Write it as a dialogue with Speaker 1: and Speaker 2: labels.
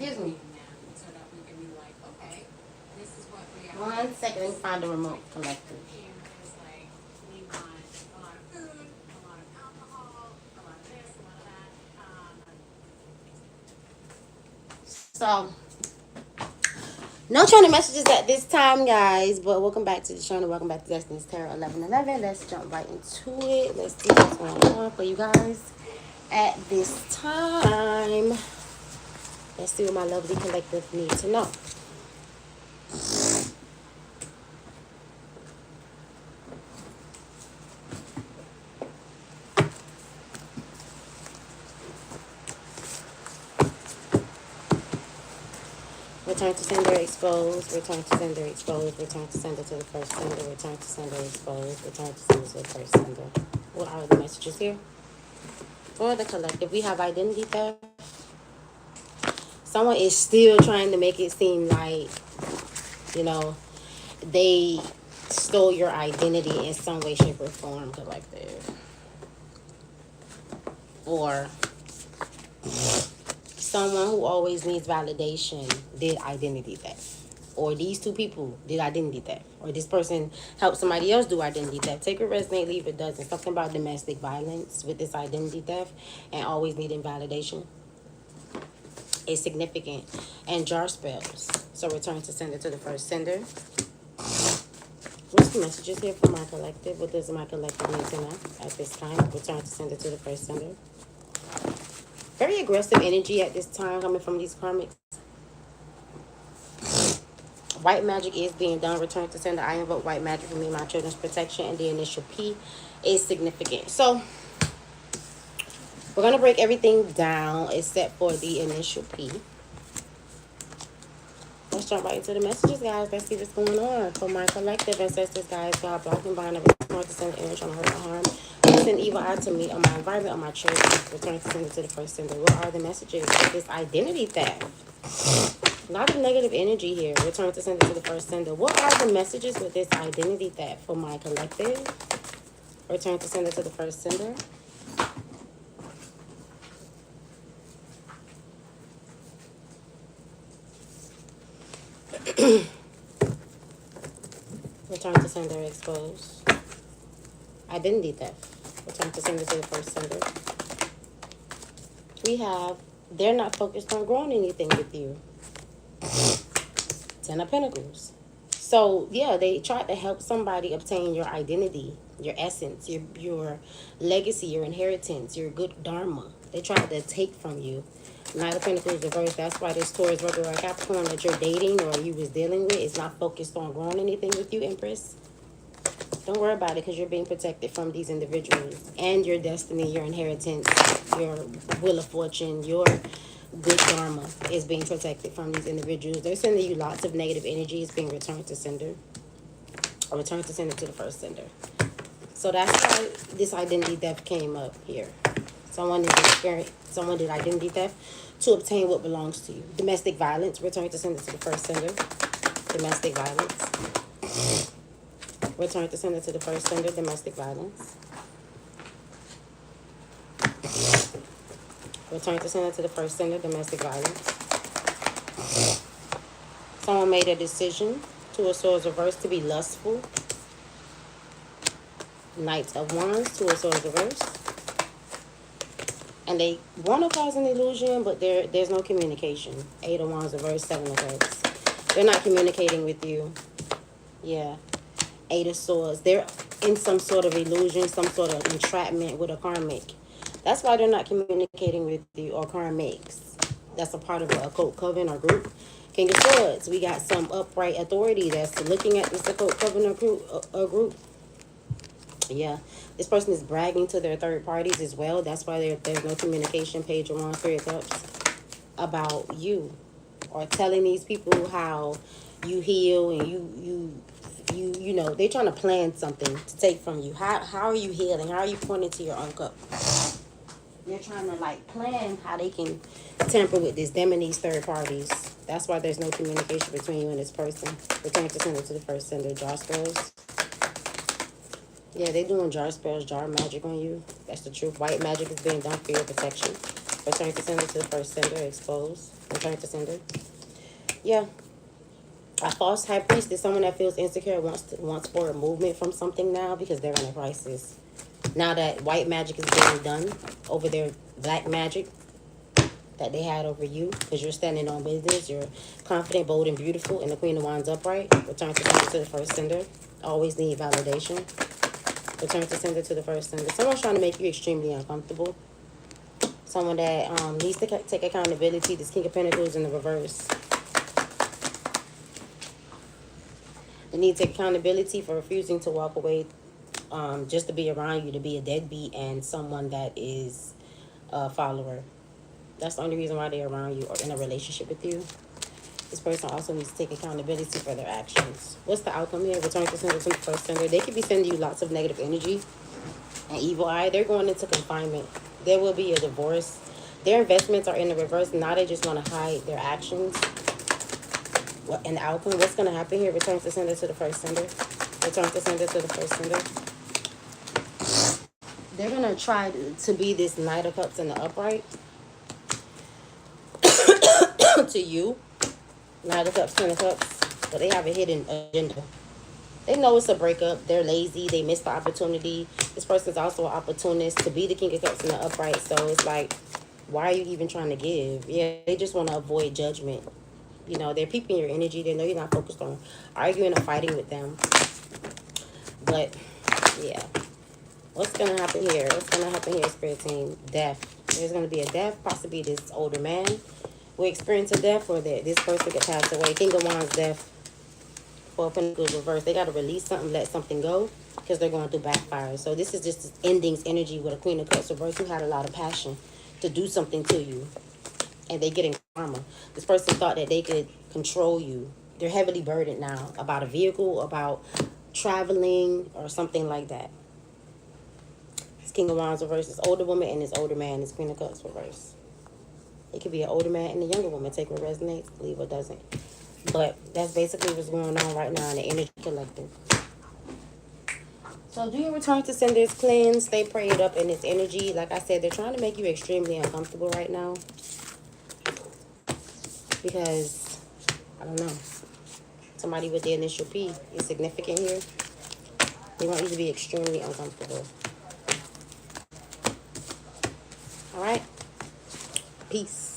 Speaker 1: Excuse me.
Speaker 2: So that we can be like, okay, this is what reality
Speaker 1: 1 second, let me
Speaker 2: is.
Speaker 1: find the remote collector.
Speaker 2: Here is like, we want a lot of food, a lot of alcohol, a lot of this, a lot of that.
Speaker 1: So, no training messages at this time, guys. But welcome back to the channel. Welcome back to Destiny's Tarot 1111. Let's jump right into it. Let's see what's going on for you guys at this time. Let's see what my lovely collective need to know. Return to sender exposed. Return to sender exposed. Return to sender to the first sender. Return to sender exposed. Return to sender to the first sender. What are the messages here? For the collective, we have identity theft. Someone is still trying to make it seem like, you know, they stole your identity in some way, shape, or form, collective. Or someone who always needs validation did identity theft. Or these two people did identity theft. Or this person helped somebody else do identity theft. Take it resonate, leave it doesn't. Something about domestic violence with this identity theft and always needing validation is significant. And jar spells. So return to sender to the first sender. What's the messages here for my collective? What does my collective need to know at this time? Return to sender to the first sender. Very aggressive energy at this time coming from these karmics. White magic is being done. Return to sender. I invoke white magic for me, my children's protection, and the initial P is significant. So we're going to break everything down except for the initial P. Let's jump right into the messages, guys. Let's see what's going on for my collective ancestors, guys. God, block and bind every return to sender image on hurt or harm. Send evil out to me, on my environment, on my children. Return to sender to the first sender. What are the messages of this identity theft? A lot of negative energy here. Return to sender to the first sender. What are the messages with this identity theft for my collective? Return to sender to the first sender. Return to sender exposed. Identity theft. Return to sender to the first sender. We have, they're not focused on growing anything with you. Ten of Pentacles. So, yeah, they tried to help somebody obtain your identity, your essence, your legacy, your inheritance, your good dharma. They tried to take from you. Knight of Pentacles reversed. That's why this Taurus, Virgo, or Capricorn that you're dating or you was dealing with is not focused on growing anything with you, Empress. Don't worry about it because you're being protected from these individuals and your destiny, your inheritance, your wheel of fortune, your good karma is being protected from these individuals. They're sending you lots of negative energy. It's being returned to sender or returned to sender to the first sender. So that's why this identity theft came up here. Someone did identity theft to obtain what belongs to you. Domestic violence, return to sender to the first sender. Domestic violence. Return to sender to the first sender, domestic violence. Return to sender to the first sender, domestic violence. Someone made a decision, Two of Swords reversed, to be lustful. Knight of Wands, Two of Swords reversed. And they want to cause an illusion, but there's no communication. Eight of Wands reversed, Seven of Cups. They're not communicating with you. Yeah. Eight of Swords. They're in some sort of illusion, some sort of entrapment with a karmic. That's why they're not communicating with you, or karmics. That's a part of a occult coven or group. King of Swords. We got some upright authority that's looking at this occult coven or group. Yeah. This person is bragging to their third parties as well. That's why there's no communication. Page of Wands, Three of Cups. About you. Or telling these people how you heal and you know, they're trying to plan something to take from you. How are you healing? How are you pointing to your own cup? They're trying to like plan how they can tamper with this, them and these third parties. That's why there's no communication between you and this person. Return to sender to the first sender. Jar spells. Yeah, they're doing jar spells, jar magic on you. That's the truth. White magic is being done for your protection. Return to sender to the first sender. Expose. Return to sender. Yeah. A false high priest is someone that feels insecure, wants forward movement from something now because they're in a crisis. Now that white magic is being done over their black magic that they had over you, because you're standing on business, you're confident, bold, and beautiful, and the Queen of Wands upright. Return to sender to the first sender. Always need validation. Return to sender to the first sender. Someone's trying to make you extremely uncomfortable. Someone that needs to take accountability. This King of Pentacles in the reverse. They need to take accountability for refusing to walk away just to be around you, to be a deadbeat and someone that is a follower. That's the only reason why they're around you or in a relationship with you. This person also needs to take accountability for their actions. What's the outcome here? Return to sender to the first sender. They could be sending you lots of negative energy and evil eye. They're going into confinement. There will be a divorce. Their investments are in the reverse. Now they just want to hide their actions. What and the outcome? What's going to happen here? Return to sender to the first sender. Return to sender to the first sender. They're going to try to be this Knight of Cups in the upright to you. Knight of Cups, Ten of Cups. But they have a hidden agenda. They know it's a breakup. They're lazy. They missed the opportunity. This person's also an opportunist to be the King of Cups in the upright. So it's like, why are you even trying to give? Yeah, they just want to avoid judgment. You know, they're peeping your energy. They know you're not focused on arguing or fighting with them. But, yeah. What's going to happen here? What's going to happen here, Spirit Team? Death. There's going to be a death. Possibly this older man will experience a death, or that this person could pass away. King of Wands, death. Four of Pentacles reverse. They got to release something, let something go, because they're going through backfire. So this is just endings energy with a Queen of Cups reverse who had a lot of passion to do something to you. And they getting karma. This person thought that they could control you. They're heavily burdened now about a vehicle, about traveling, or something like that. This King of Wands reverse. This older woman and this older man. This Queen of Cups reverse. It could be an older man and a younger woman. Take what resonates, leave what doesn't. But that's basically what's going on right now in the energy collective. So do your return to senders, cleanse, stay prayed up in this energy. Like I said, they're trying to make you extremely uncomfortable right now. Because, I don't know, somebody with the initial P is significant here. They want you to be extremely uncomfortable. All right? Peace.